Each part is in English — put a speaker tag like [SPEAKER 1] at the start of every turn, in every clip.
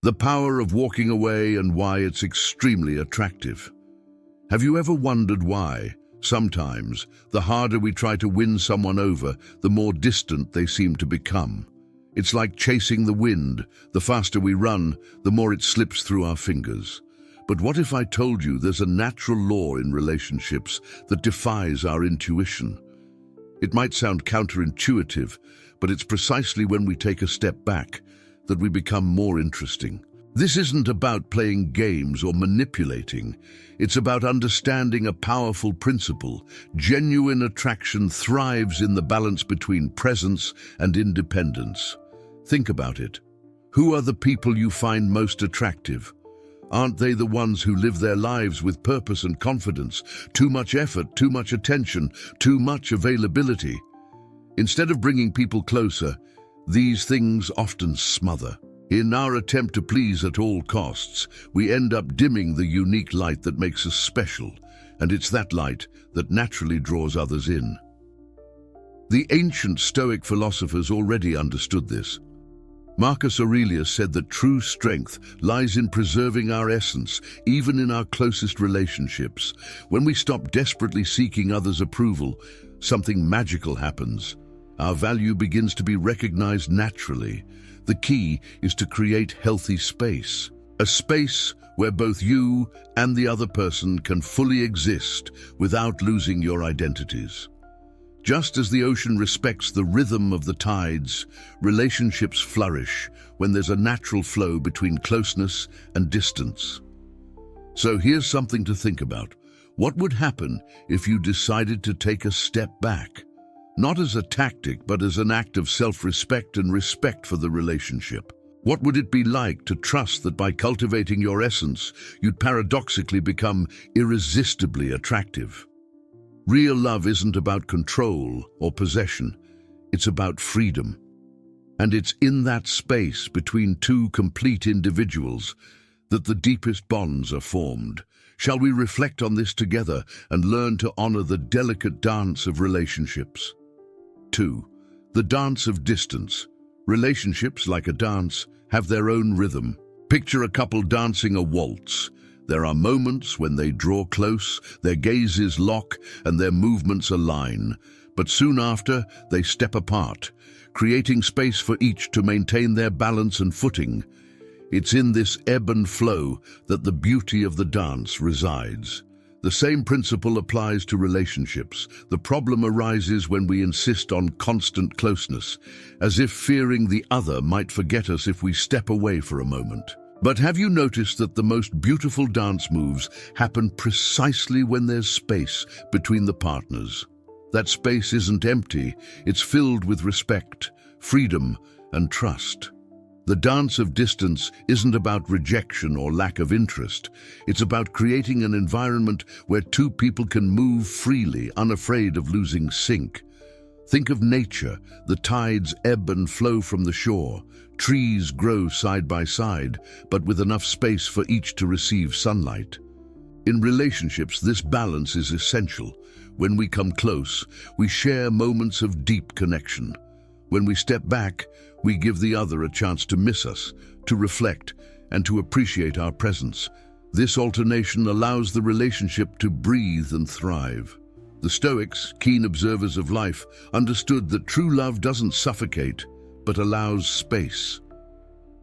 [SPEAKER 1] The power of walking away and why it's extremely attractive. Have you ever wondered why, sometimes, the harder we try to win someone over, the more distant they seem to become? It's like chasing the wind. The faster we run, the more it slips through our fingers. But what if I told you there's a natural law in relationships that defies our intuition? It might sound counterintuitive, but it's precisely when we take a step back that we become more interesting. This isn't about playing games or manipulating. It's about understanding a powerful principle. Genuine attraction thrives in the balance between presence and independence. Think about it. Who are the people you find most attractive? Aren't they the ones who live their lives with purpose and confidence? Too much effort, too much attention, too much availability. Instead of bringing people closer, these things often smother. In our attempt to please at all costs, we end up dimming the unique light that makes us special, and it's that light that naturally draws others in. The ancient Stoic philosophers already understood this. Marcus Aurelius said that true strength lies in preserving our essence, even in our closest relationships. When we stop desperately seeking others' approval, something magical happens. Our value begins to be recognized naturally. The key is to create healthy space. A space where both you and the other person can fully exist without losing your identities. Just as the ocean respects the rhythm of the tides, relationships flourish when there's a natural flow between closeness and distance. So here's something to think about. What would happen if you decided to take a step back? Not as a tactic, but as an act of self-respect and respect for the relationship. What would it be like to trust that by cultivating your essence, you'd paradoxically become irresistibly attractive? Real love isn't about control or possession. It's about freedom. And it's in that space between two complete individuals that the deepest bonds are formed. Shall we reflect on this together and learn to honor the delicate dance of relationships? 2. The dance of distance. Relationships, like a dance, have their own rhythm. Picture a couple dancing a waltz. There are moments when they draw close, their gazes lock, and their movements align. But soon after, they step apart, creating space for each to maintain their balance and footing. It's in this ebb and flow that the beauty of the dance resides. The same principle applies to relationships. The problem arises when we insist on constant closeness, as if fearing the other might forget us if we step away for a moment. But have you noticed that the most beautiful dance moves happen precisely when there's space between the partners? That space isn't empty, it's filled with respect, freedom, and trust. The dance of distance isn't about rejection or lack of interest. It's about creating an environment where two people can move freely, unafraid of losing sync. Think of nature. The tides ebb and flow from the shore. Trees grow side by side, but with enough space for each to receive sunlight. In relationships, this balance is essential. When we come close, we share moments of deep connection. When we step back, we give the other a chance to miss us, to reflect, and to appreciate our presence. This alternation allows the relationship to breathe and thrive. The Stoics, keen observers of life, understood that true love doesn't suffocate, but allows space.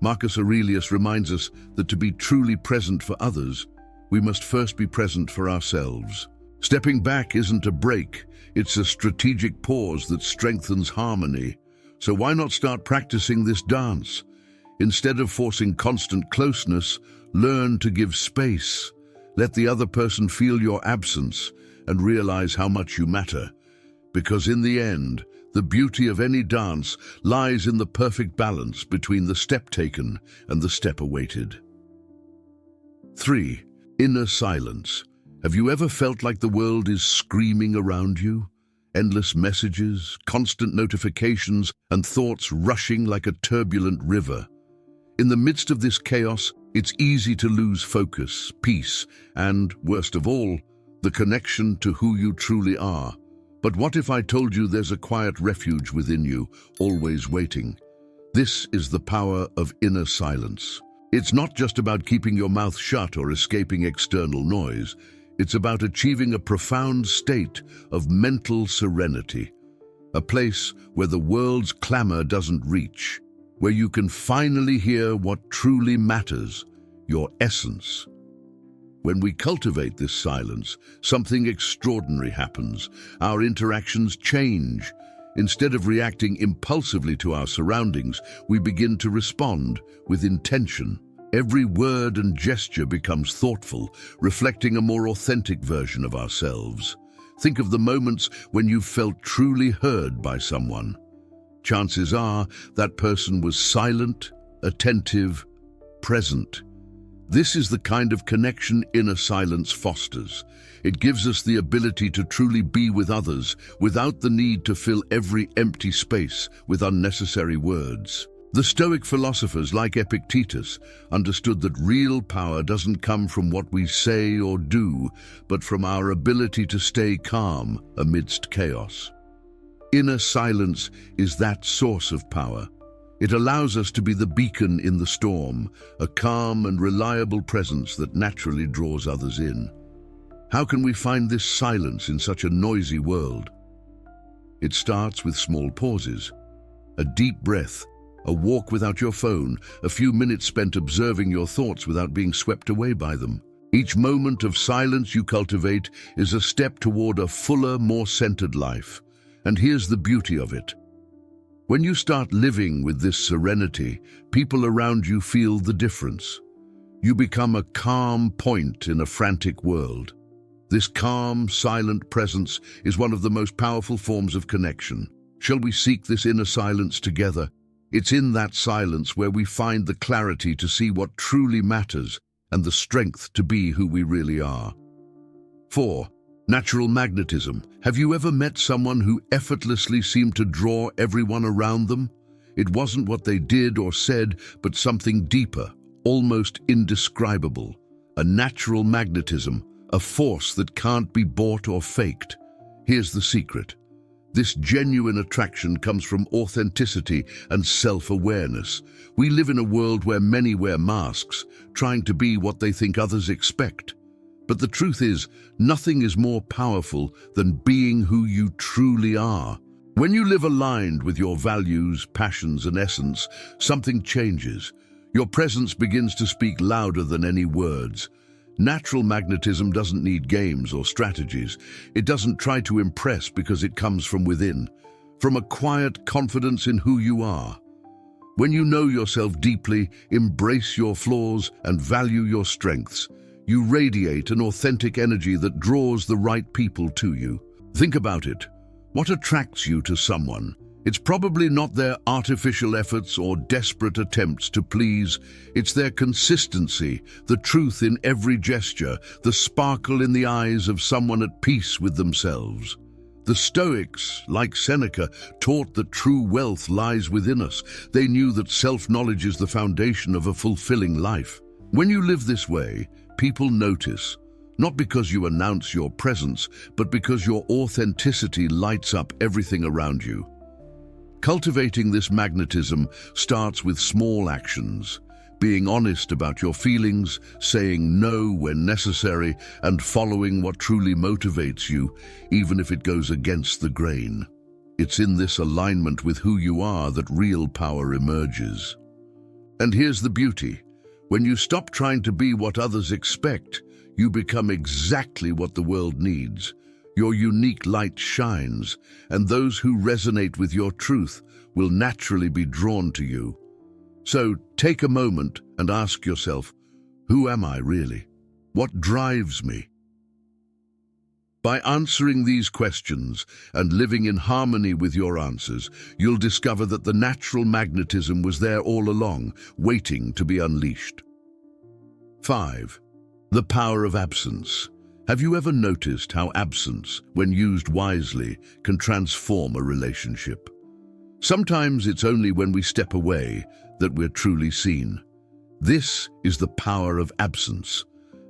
[SPEAKER 1] Marcus Aurelius reminds us that to be truly present for others, we must first be present for ourselves. Stepping back isn't a break, it's a strategic pause that strengthens harmony. So why not start practicing this dance? Instead of forcing constant closeness, learn to give space. Let the other person feel your absence and realize how much you matter. Because in the end, the beauty of any dance lies in the perfect balance between the step taken and the step awaited. 3. Inner silence. Have you ever felt like the world is screaming around you? Endless messages, constant notifications, and thoughts rushing like a turbulent river. In the midst of this chaos, it's easy to lose focus, peace, and, worst of all, the connection to who you truly are. But what if I told you there's a quiet refuge within you, always waiting? This is the power of inner silence. It's not just about keeping your mouth shut or escaping external noise. It's about achieving a profound state of mental serenity, a place where the world's clamor doesn't reach, where you can finally hear what truly matters, your essence. When we cultivate this silence, something extraordinary happens. Our interactions change. Instead of reacting impulsively to our surroundings, we begin to respond with intention. Every word and gesture becomes thoughtful, reflecting a more authentic version of ourselves. Think of the moments when you felt truly heard by someone. Chances are that person was silent, attentive, present. This is the kind of connection inner silence fosters. It gives us the ability to truly be with others without the need to fill every empty space with unnecessary words. The Stoic philosophers, like Epictetus, understood that real power doesn't come from what we say or do, but from our ability to stay calm amidst chaos. Inner silence is that source of power. It allows us to be the beacon in the storm, a calm and reliable presence that naturally draws others in. How can we find this silence in such a noisy world? It starts with small pauses, a deep breath, a walk without your phone, a few minutes spent observing your thoughts without being swept away by them. Each moment of silence you cultivate is a step toward a fuller, more centered life. And here's the beauty of it. When you start living with this serenity, people around you feel the difference. You become a calm point in a frantic world. This calm, silent presence is one of the most powerful forms of connection. Shall we seek this inner silence together? It's in that silence where we find the clarity to see what truly matters and the strength to be who we really are. 4. Natural magnetism. Have you ever met someone who effortlessly seemed to draw everyone around them? It wasn't what they did or said, but something deeper, almost indescribable. A natural magnetism, a force that can't be bought or faked. Here's the secret. This genuine attraction comes from authenticity and self-awareness. We live in a world where many wear masks, trying to be what they think others expect. But the truth is, nothing is more powerful than being who you truly are. When you live aligned with your values, passions, and essence, something changes. Your presence begins to speak louder than any words. Natural magnetism doesn't need games or strategies. It doesn't try to impress because it comes from within, from a quiet confidence in who you are. When you know yourself deeply, embrace your flaws, and value your strengths, you radiate an authentic energy that draws the right people to you. Think about it. What attracts you to someone? It's probably not their artificial efforts or desperate attempts to please. It's their consistency, the truth in every gesture, the sparkle in the eyes of someone at peace with themselves. The Stoics, like Seneca, taught that true wealth lies within us. They knew that self-knowledge is the foundation of a fulfilling life. When you live this way, people notice, not because you announce your presence, but because your authenticity lights up everything around you. Cultivating this magnetism starts with small actions, being honest about your feelings, saying no when necessary, and following what truly motivates you, even if it goes against the grain. It's in this alignment with who you are that real power emerges. And here's the beauty. When you stop trying to be what others expect, you become exactly what the world needs. Your unique light shines, and those who resonate with your truth will naturally be drawn to you. So take a moment and ask yourself, who am I really? What drives me? By answering these questions and living in harmony with your answers, you'll discover that the natural magnetism was there all along, waiting to be unleashed. 5. The power of absence. Have you ever noticed how absence, when used wisely, can transform a relationship? Sometimes it's only when we step away that we're truly seen. This is the power of absence,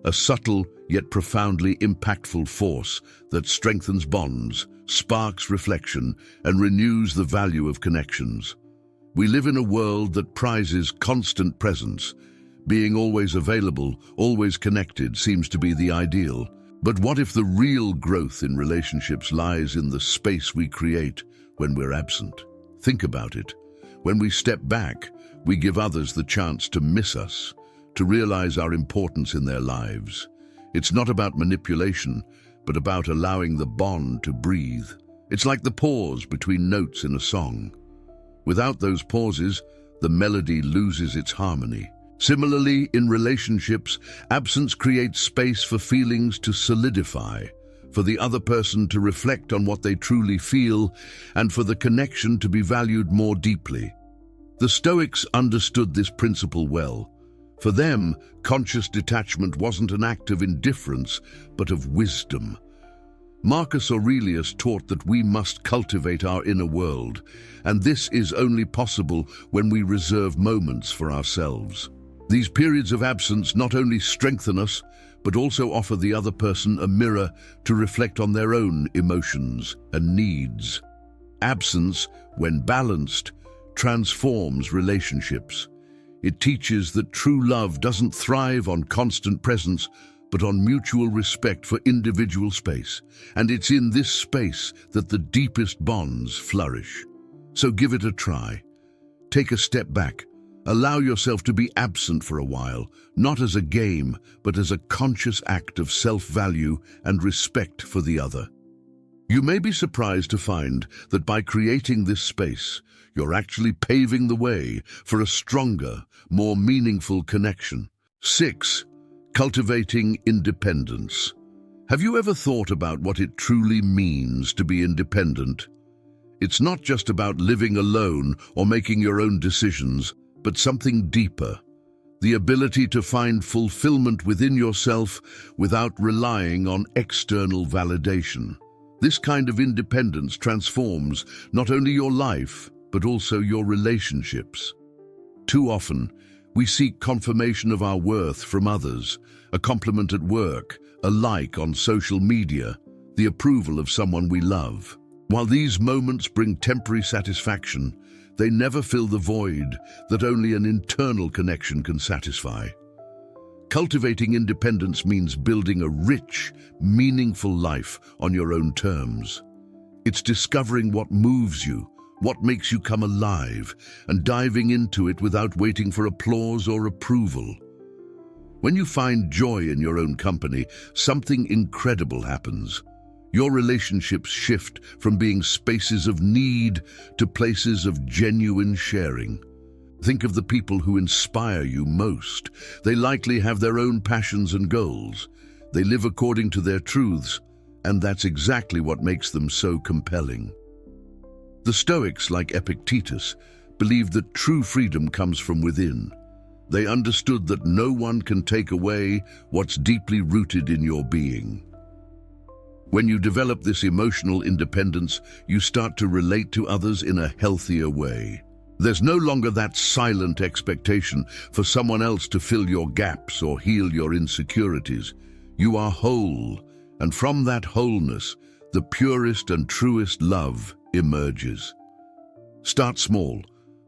[SPEAKER 1] a subtle yet profoundly impactful force that strengthens bonds, sparks reflection, and renews the value of connections. We live in a world that prizes constant presence, Being always available, always connected seems to be the ideal. But what if the real growth in relationships lies in the space we create when we're absent? Think about it. When we step back, we give others the chance to miss us, to realize our importance in their lives. It's not about manipulation, but about allowing the bond to breathe. It's like the pause between notes in a song. Without those pauses, the melody loses its harmony. Similarly, in relationships, absence creates space for feelings to solidify, for the other person to reflect on what they truly feel, and for the connection to be valued more deeply. The Stoics understood this principle well. For them, conscious detachment wasn't an act of indifference, but of wisdom. Marcus Aurelius taught that we must cultivate our inner world, and this is only possible when we reserve moments for ourselves. These periods of absence not only strengthen us, but also offer the other person a mirror to reflect on their own emotions and needs. Absence, when balanced, transforms relationships. It teaches that true love doesn't thrive on constant presence, but on mutual respect for individual space. And it's in this space that the deepest bonds flourish. So give it a try. Take a step back. Allow yourself to be absent for a while, not as a game, but as a conscious act of self-value and respect for the other. You may be surprised to find that by creating this space, you're actually paving the way for a stronger, more meaningful connection. 6. Cultivating independence. Have you ever thought about what it truly means to be independent? It's not just about living alone or making your own decisions, but something deeper. The ability to find fulfillment within yourself without relying on external validation. This kind of independence transforms not only your life, but also your relationships. Too often, we seek confirmation of our worth from others, a compliment at work, a like on social media, the approval of someone we love. While these moments bring temporary satisfaction, they never fill the void that only an internal connection can satisfy. Cultivating independence means building a rich, meaningful life on your own terms. It's discovering what moves you, what makes you come alive, and diving into it without waiting for applause or approval. When you find joy in your own company, something incredible happens. Your relationships shift from being spaces of need to places of genuine sharing. Think of the people who inspire you most. They likely have their own passions and goals. They live according to their truths, and that's exactly what makes them so compelling. The Stoics, like Epictetus, believed that true freedom comes from within. They understood that no one can take away what's deeply rooted in your being. When you develop this emotional independence, you start to relate to others in a healthier way. There's no longer that silent expectation for someone else to fill your gaps or heal your insecurities. You are whole, and from that wholeness, the purest and truest love emerges. Start small.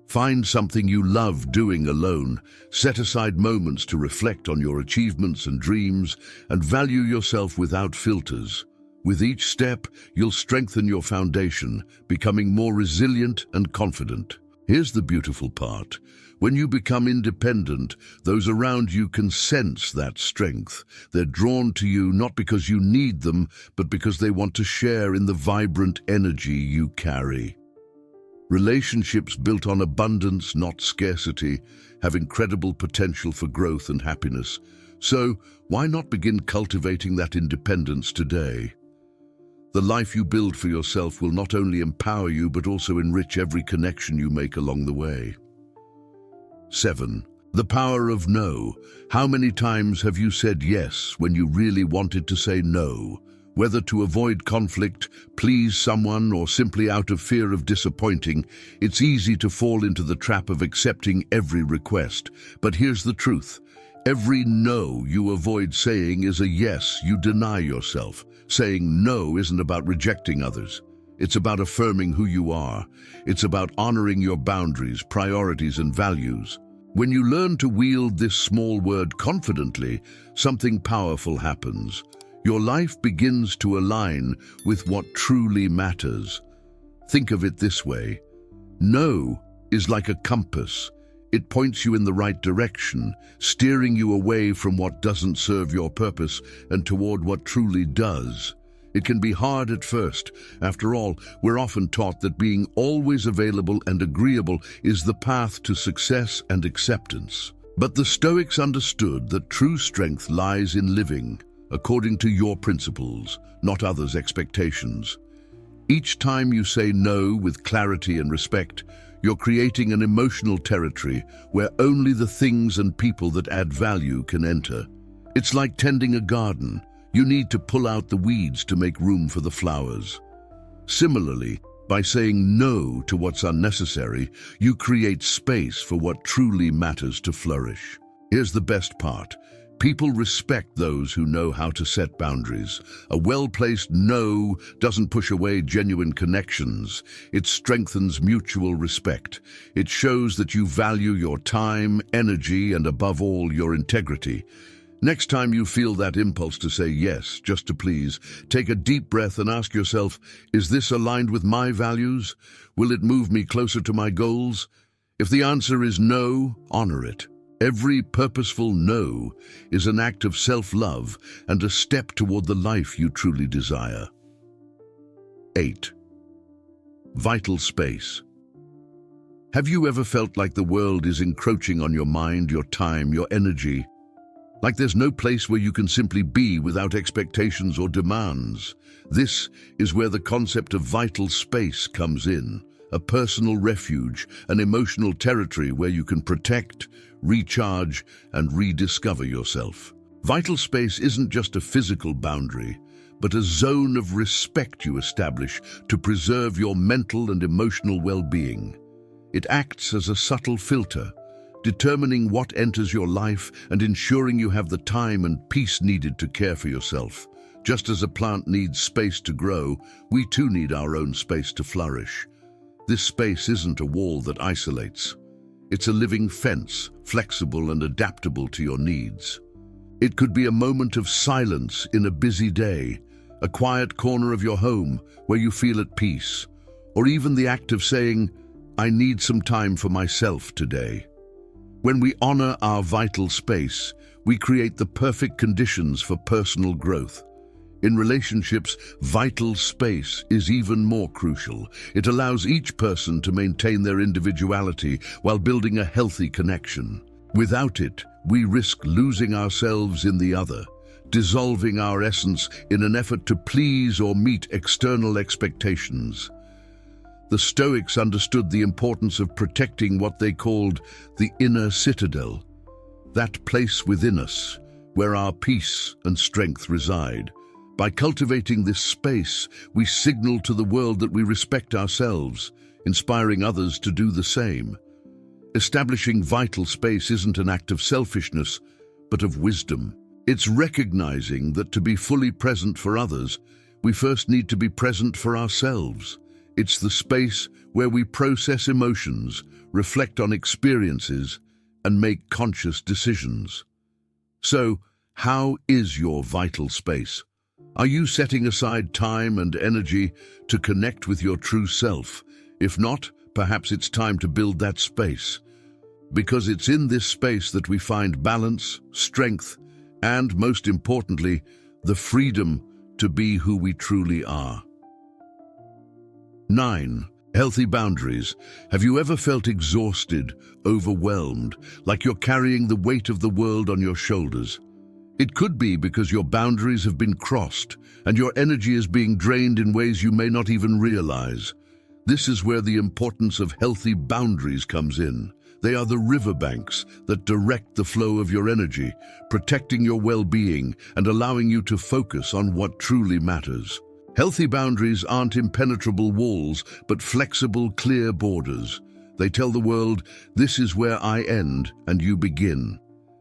[SPEAKER 1] Find something you love doing alone. Set aside moments to reflect on your achievements and dreams, and value yourself without filters. With each step, you'll strengthen your foundation, becoming more resilient and confident. Here's the beautiful part. When you become independent, those around you can sense that strength. They're drawn to you not because you need them, but because they want to share in the vibrant energy you carry. Relationships built on abundance, not scarcity, have incredible potential for growth and happiness. So, why not begin cultivating that independence today? The life you build for yourself will not only empower you, but also enrich every connection you make along the way. 7. The power of no. How many times have you said yes when you really wanted to say no? Whether to avoid conflict, please someone, or simply out of fear of disappointing, it's easy to fall into the trap of accepting every request. But here's the truth. Every no you avoid saying is a yes you deny yourself. Saying no isn't about rejecting others. It's about affirming who you are. It's about honoring your boundaries, priorities, and values. When you learn to wield this small word confidently, something powerful happens. Your life begins to align with what truly matters. Think of it this way. No is like a compass. It points you in the right direction, steering you away from what doesn't serve your purpose and toward what truly does. It can be hard at first. After all, we're often taught that being always available and agreeable is the path to success and acceptance. But the Stoics understood that true strength lies in living according to your principles, not others' expectations. Each time you say no with clarity and respect, you're creating an emotional territory where only the things and people that add value can enter. It's like tending a garden. You need to pull out the weeds to make room for the flowers. Similarly, by saying no to what's unnecessary, you create space for what truly matters to flourish. Here's the best part. People respect those who know how to set boundaries. A well-placed no doesn't push away genuine connections. It strengthens mutual respect. It shows that you value your time, energy, and above all, your integrity. Next time you feel that impulse to say yes, just to please, take a deep breath and ask yourself, is this aligned with my values? Will it move me closer to my goals? If the answer is no, honor it. Every purposeful no is an act of self-love and a step toward the life you truly desire. 8. Vital space. Have you ever felt like the world is encroaching on your mind, your time, your energy? Like there's no place where you can simply be without expectations or demands? This is where the concept of vital space comes in. A personal refuge, an emotional territory where you can protect, recharge, and rediscover yourself. Vital space isn't just a physical boundary, but a zone of respect you establish to preserve your mental and emotional well-being. It acts as a subtle filter, determining what enters your life and ensuring you have the time and peace needed to care for yourself. Just as a plant needs space to grow, we too need our own space to flourish. This space isn't a wall that isolates. It's a living fence, flexible and adaptable to your needs. It could be a moment of silence in a busy day, a quiet corner of your home where you feel at peace, or even the act of saying, I need some time for myself today. When we honor our vital space, we create the perfect conditions for personal growth. In relationships, vital space is even more crucial. It allows each person to maintain their individuality while building a healthy connection. Without it, we risk losing ourselves in the other, dissolving our essence in an effort to please or meet external expectations. The Stoics understood the importance of protecting what they called the inner citadel, that place within us where our peace and strength reside. By cultivating this space, we signal to the world that we respect ourselves, inspiring others to do the same. Establishing vital space isn't an act of selfishness, but of wisdom. It's recognizing that to be fully present for others, we first need to be present for ourselves. It's the space where we process emotions, reflect on experiences, and make conscious decisions. So, how is your vital space? Are you setting aside time and energy to connect with your true self? If not, perhaps it's time to build that space. Because it's in this space that we find balance, strength, and, most importantly, the freedom to be who we truly are. 9. Healthy boundaries. Have you ever felt exhausted, overwhelmed, like you're carrying the weight of the world on your shoulders? It could be because your boundaries have been crossed and your energy is being drained in ways you may not even realize. This is where the importance of healthy boundaries comes in. They are the riverbanks that direct the flow of your energy, protecting your well-being and allowing you to focus on what truly matters. Healthy boundaries aren't impenetrable walls, but flexible, clear borders. They tell the world, this is where I end and you begin.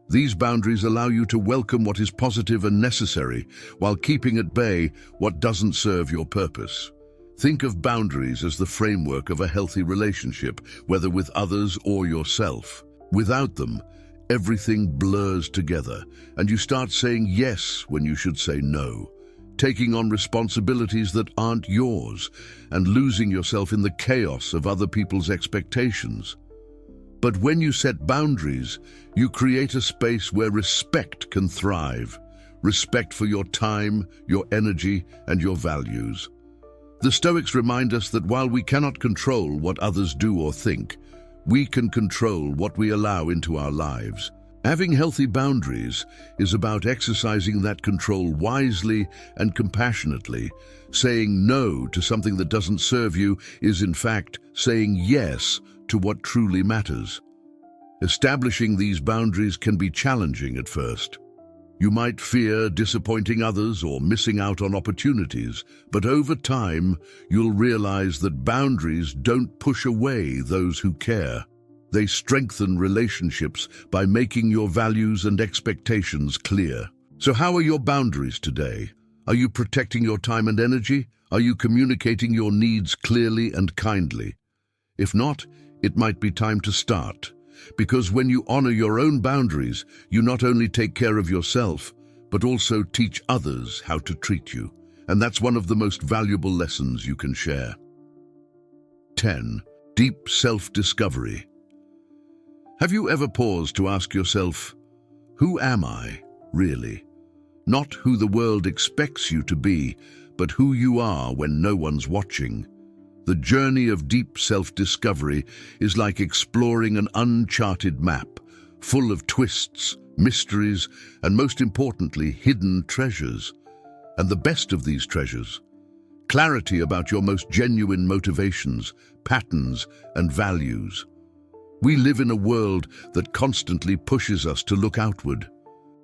[SPEAKER 1] These boundaries allow you to welcome what is positive and necessary, while keeping at bay what doesn't serve your purpose. Think of boundaries as the framework of a healthy relationship, whether with others or yourself. Without them, everything blurs together, and you start saying yes when you should say no, taking on responsibilities that aren't yours, and losing yourself in the chaos of other people's expectations. But when you set boundaries, you create a space where respect can thrive. Respect for your time, your energy, and your values. The Stoics remind us that while we cannot control what others do or think, we can control what we allow into our lives. Having healthy boundaries is about exercising that control wisely and compassionately. Saying no to something that doesn't serve you is, in fact, saying yes to what truly matters. Establishing these boundaries can be challenging at first. You might fear disappointing others or missing out on opportunities, but over time, you'll realize that boundaries don't push away those who care. They strengthen relationships by making your values and expectations clear. So how are your boundaries today? Are you protecting your time and energy? Are you communicating your needs clearly and kindly? If not, it might be time to start. Because when you honor your own boundaries, you not only take care of yourself, but also teach others how to treat you. And that's one of the most valuable lessons you can share. 10. Deep self-discovery. Have you ever paused to ask yourself, who am I, really? Not who the world expects you to be, but who you are when no one's watching. The journey of deep self-discovery is like exploring an uncharted map, full of twists, mysteries, and most importantly, hidden treasures. And the best of these treasures, clarity about your most genuine motivations, patterns, and values. We live in a world that constantly pushes us to look outward.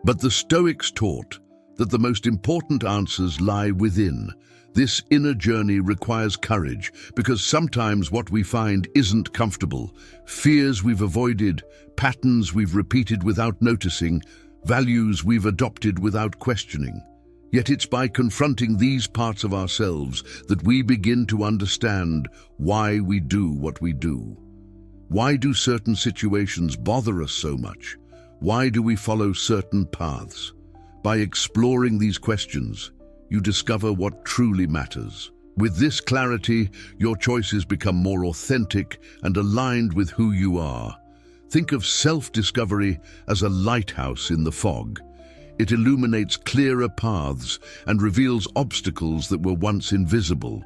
[SPEAKER 1] But the Stoics taught that the most important answers lie within. This inner journey requires courage, because sometimes what we find isn't comfortable. Fears we've avoided, patterns we've repeated without noticing, values we've adopted without questioning. Yet it's by confronting these parts of ourselves that we begin to understand why we do what we do. Why do certain situations bother us so much? Why do we follow certain paths? By exploring these questions, you discover what truly matters. With this clarity, your choices become more authentic and aligned with who you are. Think of self-discovery as a lighthouse in the fog. It illuminates clearer paths and reveals obstacles that were once invisible.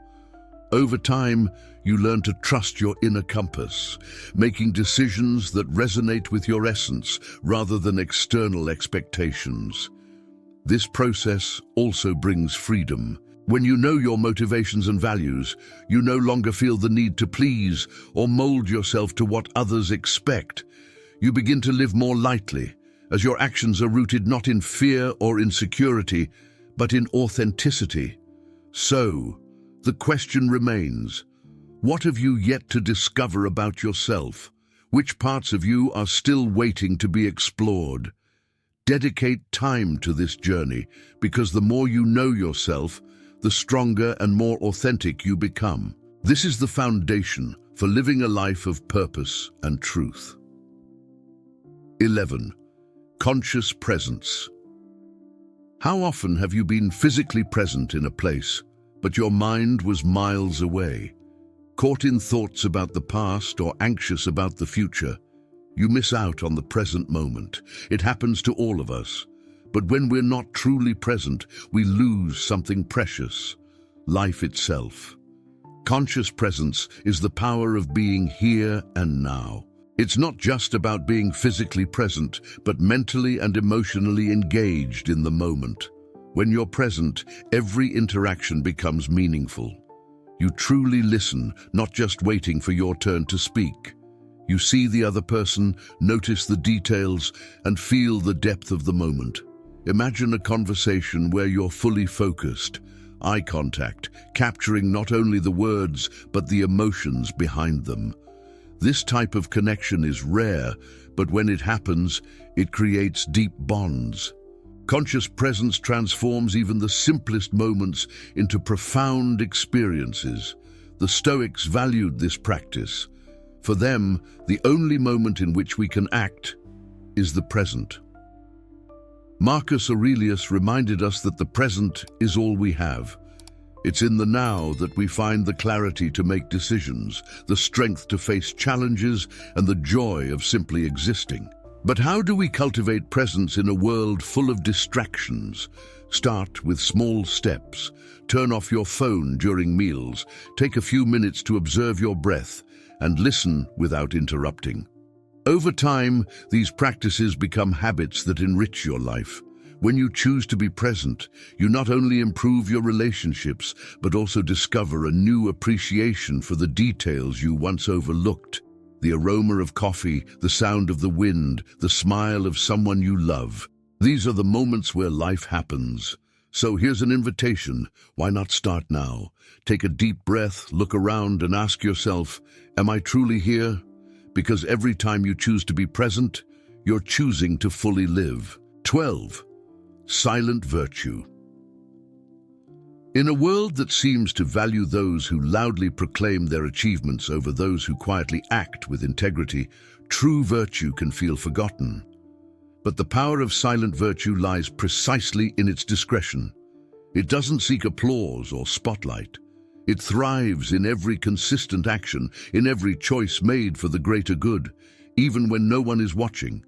[SPEAKER 1] Over time, you learn to trust your inner compass, making decisions that resonate with your essence rather than external expectations. This process also brings freedom. When you know your motivations and values, you no longer feel the need to please or mold yourself to what others expect. You begin to live more lightly, as your actions are rooted not in fear or insecurity, but in authenticity. So, the question remains, what have you yet to discover about yourself? Which parts of you are still waiting to be explored? Dedicate time to this journey, because the more you know yourself, the stronger and more authentic you become. This is the foundation for living a life of purpose and truth. 11. Conscious presence. How often have you been physically present in a place, but your mind was miles away? Caught in thoughts about the past or anxious about the future, you miss out on the present moment. It happens to all of us. But when we're not truly present, we lose something precious, life itself. Conscious presence is the power of being here and now. It's not just about being physically present, but mentally and emotionally engaged in the moment. When you're present, every interaction becomes meaningful. You truly listen, not just waiting for your turn to speak. You see the other person, notice the details, and feel the depth of the moment. Imagine a conversation where you're fully focused, eye contact, capturing not only the words, but the emotions behind them. This type of connection is rare, but when it happens, it creates deep bonds. Conscious presence transforms even the simplest moments into profound experiences. The Stoics valued this practice. For them, the only moment in which we can act is the present. Marcus Aurelius reminded us that the present is all we have. It's in the now that we find the clarity to make decisions, the strength to face challenges, and the joy of simply existing. But how do we cultivate presence in a world full of distractions? Start with small steps. Turn off your phone during meals. Take a few minutes to observe your breath and listen without interrupting. Over time, these practices become habits that enrich your life. When you choose to be present, you not only improve your relationships, but also discover a new appreciation for the details you once overlooked. The aroma of coffee, the sound of the wind, the smile of someone you love. These are the moments where life happens. So here's an invitation. Why not start now? Take a deep breath, look around, and ask yourself, am I truly here? Because every time you choose to be present, you're choosing to fully live. 12. Silent virtue. In a world that seems to value those who loudly proclaim their achievements over those who quietly act with integrity, true virtue can feel forgotten. But the power of silent virtue lies precisely in its discretion. It doesn't seek applause or spotlight. It thrives in every consistent action, in every choice made for the greater good, even when no one is watching.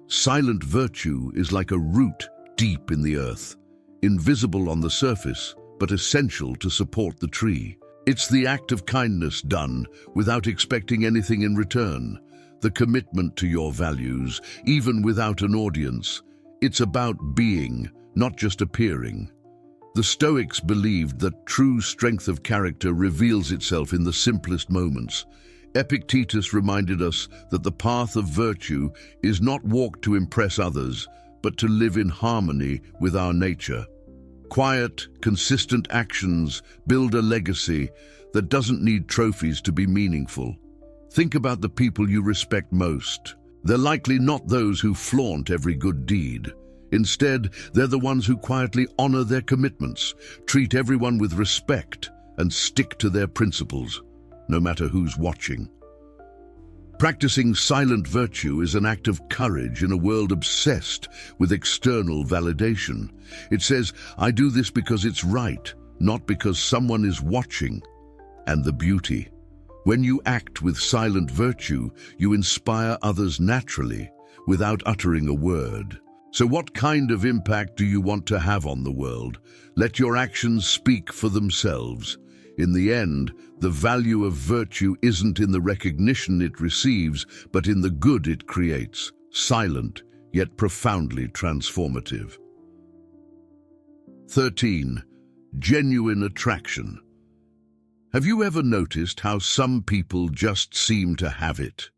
[SPEAKER 1] Silent virtue is like a root deep in the earth, invisible on the surface, but essential to support the tree. It's the act of kindness done without expecting anything in return, the commitment to your values, even without an audience. It's about being, not just appearing. The Stoics believed that true strength of character reveals itself in the simplest moments. Epictetus reminded us that the path of virtue is not walked to impress others, but to live in harmony with our nature. Quiet, consistent actions build a legacy that doesn't need trophies to be meaningful. Think about the people you respect most. They're likely not those who flaunt every good deed. Instead, they're the ones who quietly honor their commitments, treat everyone with respect, and stick to their principles, no matter who's watching. Practicing silent virtue is an act of courage in a world obsessed with external validation. It says, I do this because it's right, not because someone is watching. And the beauty. When you act with silent virtue, you inspire others naturally, without uttering a word. So what kind of impact do you want to have on the world? Let your actions speak for themselves. In the end, the value of virtue isn't in the recognition it receives, but in the good it creates, silent, yet profoundly transformative. 13. Genuine attraction. Have you ever noticed how some people just seem to have it?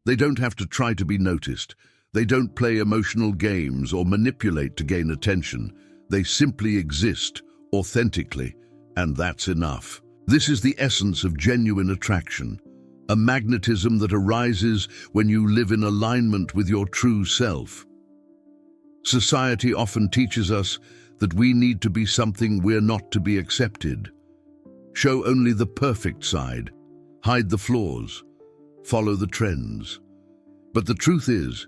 [SPEAKER 1] They don't have to try to be noticed. They don't play emotional games or manipulate to gain attention. They simply exist, authentically, and that's enough. This is the essence of genuine attraction, a magnetism that arises when you live in alignment with your true self. Society often teaches us that we need to be something we're not to be accepted. Show only the perfect side, hide the flaws, follow the trends. But the truth is,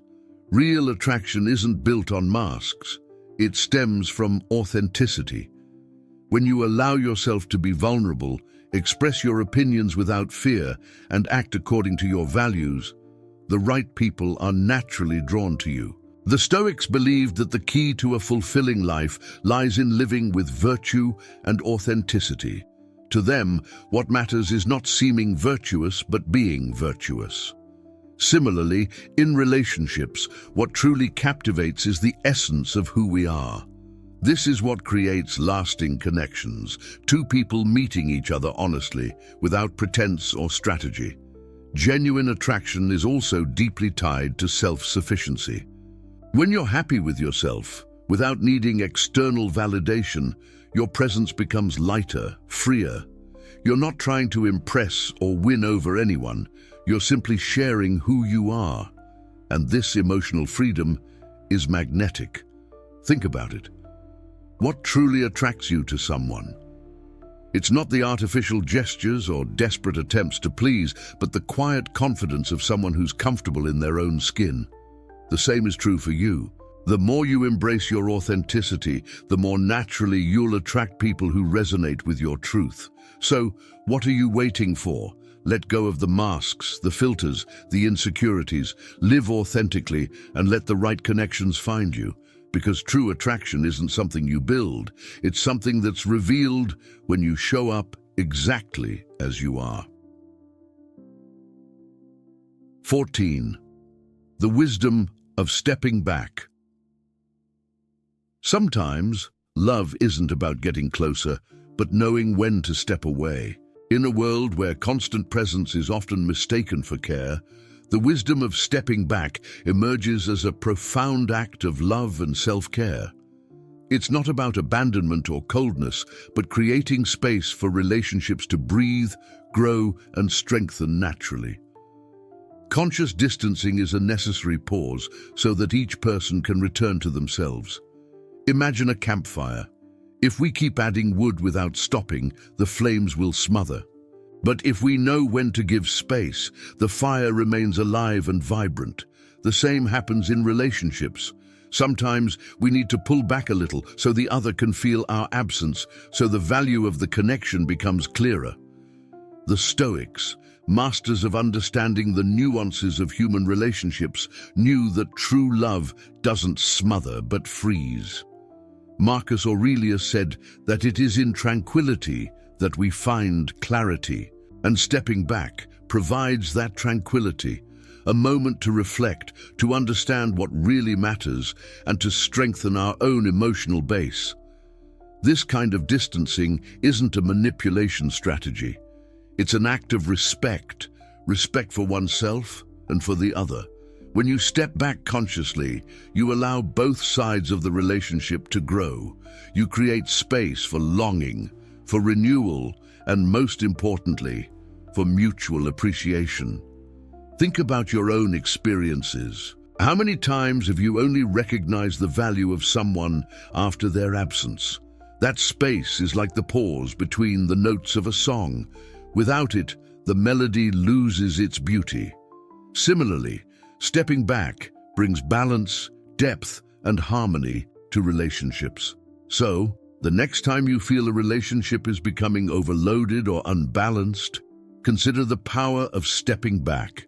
[SPEAKER 1] real attraction isn't built on masks. It stems from authenticity. When you allow yourself to be vulnerable, express your opinions without fear, and act according to your values, the right people are naturally drawn to you. The Stoics believed that the key to a fulfilling life lies in living with virtue and authenticity. To them, what matters is not seeming virtuous, but being virtuous. Similarly, in relationships, what truly captivates is the essence of who we are. This is what creates lasting connections, two people meeting each other honestly, without pretense or strategy. Genuine attraction is also deeply tied to self-sufficiency. When you're happy with yourself, without needing external validation, your presence becomes lighter, freer. You're not trying to impress or win over anyone. You're simply sharing who you are. And this emotional freedom is magnetic. Think about it. What truly attracts you to someone? It's not the artificial gestures or desperate attempts to please, but the quiet confidence of someone who's comfortable in their own skin. The same is true for you. The more you embrace your authenticity, the more naturally you'll attract people who resonate with your truth. So, what are you waiting for? Let go of the masks, the filters, the insecurities. Live authentically and let the right connections find you. Because true attraction isn't something you build, it's something that's revealed when you show up exactly as you are. 14. The wisdom of stepping back. Sometimes, love isn't about getting closer, but knowing when to step away. In a world where constant presence is often mistaken for care, the wisdom of stepping back emerges as a profound act of love and self-care. It's not about abandonment or coldness, but creating space for relationships to breathe, grow, and strengthen naturally. Conscious distancing is a necessary pause so that each person can return to themselves. Imagine a campfire. If we keep adding wood without stopping, the flames will smother. But if we know when to give space, the fire remains alive and vibrant. The same happens in relationships. Sometimes we need to pull back a little so the other can feel our absence, so the value of the connection becomes clearer. The Stoics, masters of understanding the nuances of human relationships, knew that true love doesn't smother but freeze. Marcus Aurelius said that it is in tranquility that we find clarity, and stepping back provides that tranquility, a moment to reflect, to understand what really matters, and to strengthen our own emotional base. This kind of distancing isn't a manipulation strategy. It's an act of respect for oneself and for the other. When you step back consciously, you allow both sides of the relationship to grow. You create space for longing, for renewal, and most importantly, for mutual appreciation. Think about your own experiences. How many times have you only recognized the value of someone after their absence? That space is like the pause between the notes of a song. Without it, the melody loses its beauty. Similarly, stepping back brings balance, depth, and harmony to relationships. So, the next time you feel a relationship is becoming overloaded or unbalanced, consider the power of stepping back.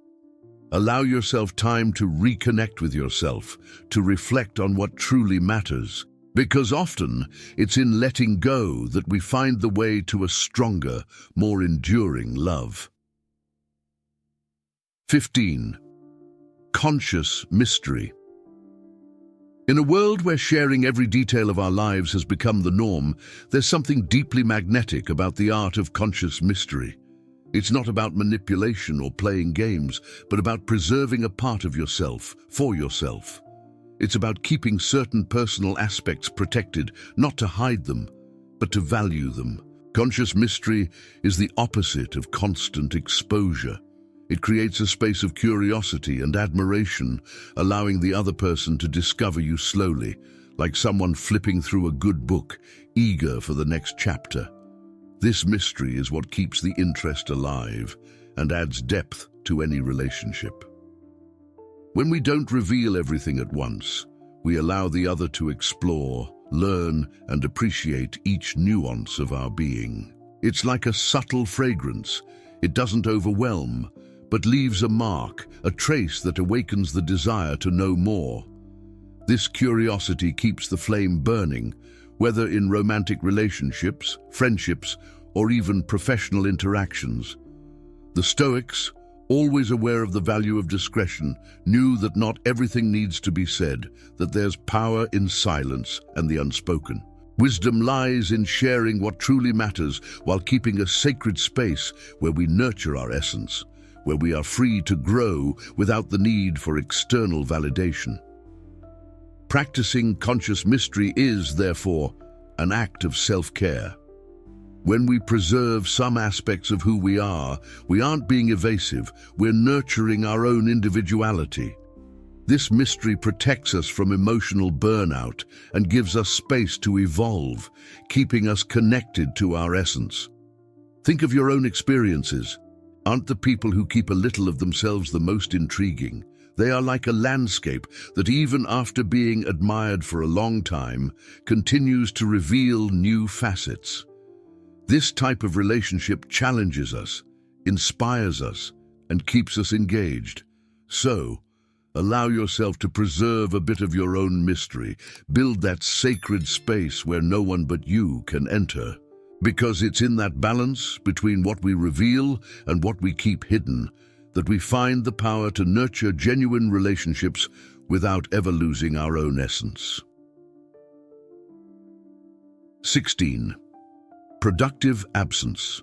[SPEAKER 1] Allow yourself time to reconnect with yourself, to reflect on what truly matters. Because often, it's in letting go that we find the way to a stronger, more enduring love. 15. Conscious mystery. In a world where sharing every detail of our lives has become the norm, there's something deeply magnetic about the art of conscious mystery. It's not about manipulation or playing games, but about preserving a part of yourself, for yourself. It's about keeping certain personal aspects protected, not to hide them, but to value them. Conscious mystery is the opposite of constant exposure. It creates a space of curiosity and admiration, allowing the other person to discover you slowly, like someone flipping through a good book, eager for the next chapter. This mystery is what keeps the interest alive and adds depth to any relationship. When we don't reveal everything at once, we allow the other to explore, learn, and appreciate each nuance of our being. It's like a subtle fragrance. It doesn't overwhelm, but leaves a mark, a trace that awakens the desire to know more. This curiosity keeps the flame burning, whether in romantic relationships, friendships, or even professional interactions. The Stoics, always aware of the value of discretion, knew that not everything needs to be said, that there's power in silence and the unspoken. Wisdom lies in sharing what truly matters while keeping a sacred space where we nurture our essence, where we are free to grow without the need for external validation. Practicing conscious mystery is, therefore, an act of self-care. When we preserve some aspects of who we aren't being evasive, we're nurturing our own individuality. This mystery protects us from emotional burnout and gives us space to evolve, keeping us connected to our essence. Think of your own experiences. Aren't the people who keep a little of themselves the most intriguing? They are like a landscape that, even after being admired for a long time, continues to reveal new facets. This type of relationship challenges us, inspires us, and keeps us engaged. So, allow yourself to preserve a bit of your own mystery. Build that sacred space where no one but you can enter. Because it's in that balance between what we reveal and what we keep hidden that we find the power to nurture genuine relationships without ever losing our own essence. 16. Productive absence.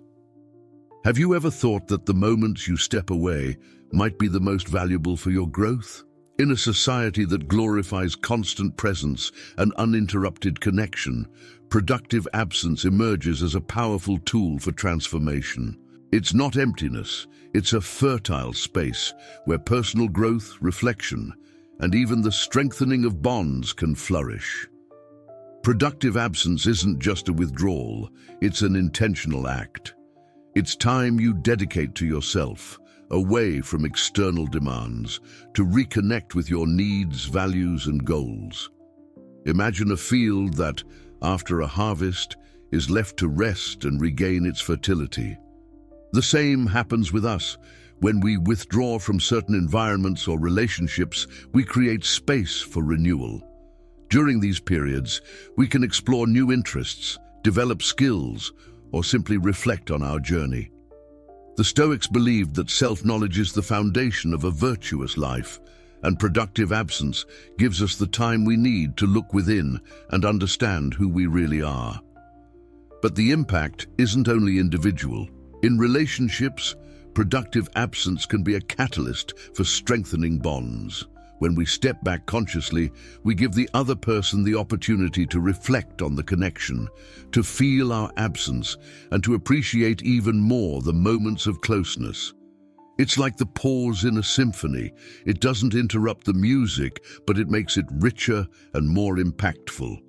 [SPEAKER 1] Have you ever thought that the moments you step away might be the most valuable for your growth? In a society that glorifies constant presence and uninterrupted connection, productive absence emerges as a powerful tool for transformation. It's not emptiness, it's a fertile space where personal growth, reflection, and even the strengthening of bonds can flourish. Productive absence isn't just a withdrawal, it's an intentional act. It's time you dedicate to yourself, away from external demands, to reconnect with your needs, values, and goals. Imagine a field that, after a harvest, is left to rest and regain its fertility. The same happens with us. When we withdraw from certain environments or relationships, we create space for renewal. During these periods, we can explore new interests, develop skills, or simply reflect on our journey. The Stoics believed that self-knowledge is the foundation of a virtuous life, and productive absence gives us the time we need to look within and understand who we really are. But the impact isn't only individual. In relationships, productive absence can be a catalyst for strengthening bonds. When we step back consciously, we give the other person the opportunity to reflect on the connection, to feel our absence, and to appreciate even more the moments of closeness. It's like the pause in a symphony. It doesn't interrupt the music, but it makes it richer and more impactful.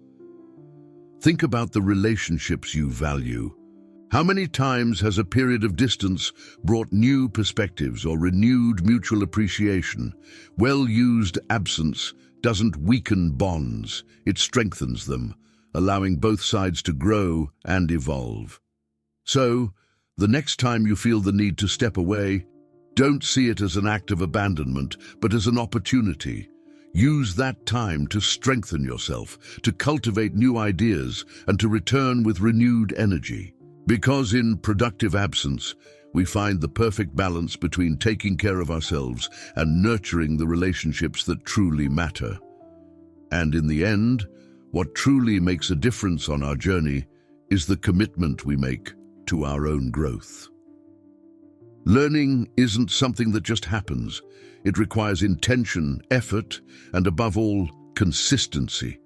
[SPEAKER 1] Think about the relationships you value. How many times has a period of distance brought new perspectives or renewed mutual appreciation? Well-used absence doesn't weaken bonds, it strengthens them, allowing both sides to grow and evolve. So, the next time you feel the need to step away, don't see it as an act of abandonment, but as an opportunity. Use that time to strengthen yourself, to cultivate new ideas, and to return with renewed energy. Because in productive absence, we find the perfect balance between taking care of ourselves and nurturing the relationships that truly matter. And in the end, what truly makes a difference on our journey is the commitment we make to our own growth. Learning isn't something that just happens. It requires intention, effort, and above all, consistency.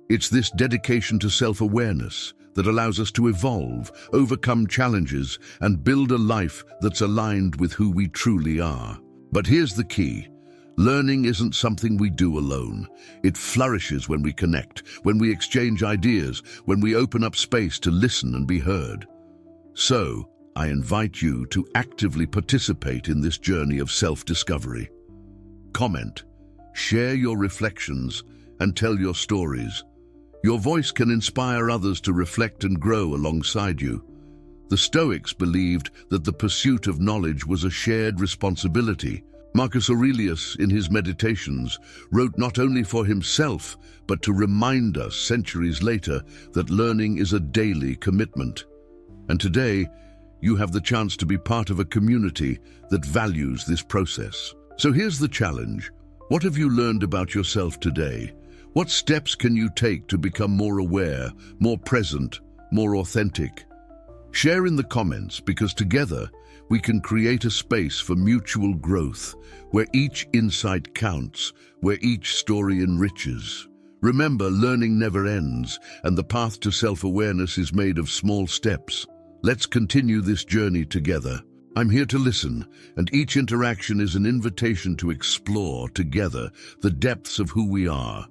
[SPEAKER 1] It's this dedication to self-awareness that allows us to evolve, overcome challenges, and build a life that's aligned with who we truly are. But here's the key. Learning isn't something we do alone. It flourishes when we connect, when we exchange ideas, when we open up space to listen and be heard. So, I invite you to actively participate in this journey of self-discovery. Comment, share your reflections, and tell your stories. Your voice can inspire others to reflect and grow alongside you. The Stoics believed that the pursuit of knowledge was a shared responsibility. Marcus Aurelius, in his Meditations, wrote not only for himself, but to remind us centuries later that learning is a daily commitment. And today, you have the chance to be part of a community that values this process. So here's the challenge. What have you learned about yourself today? What steps can you take to become more aware, more present, more authentic? Share in the comments, because together we can create a space for mutual growth, where each insight counts, where each story enriches. Remember, learning never ends, and the path to self-awareness is made of small steps. Let's continue this journey together. I'm here to listen, and each interaction is an invitation to explore, together, the depths of who we are.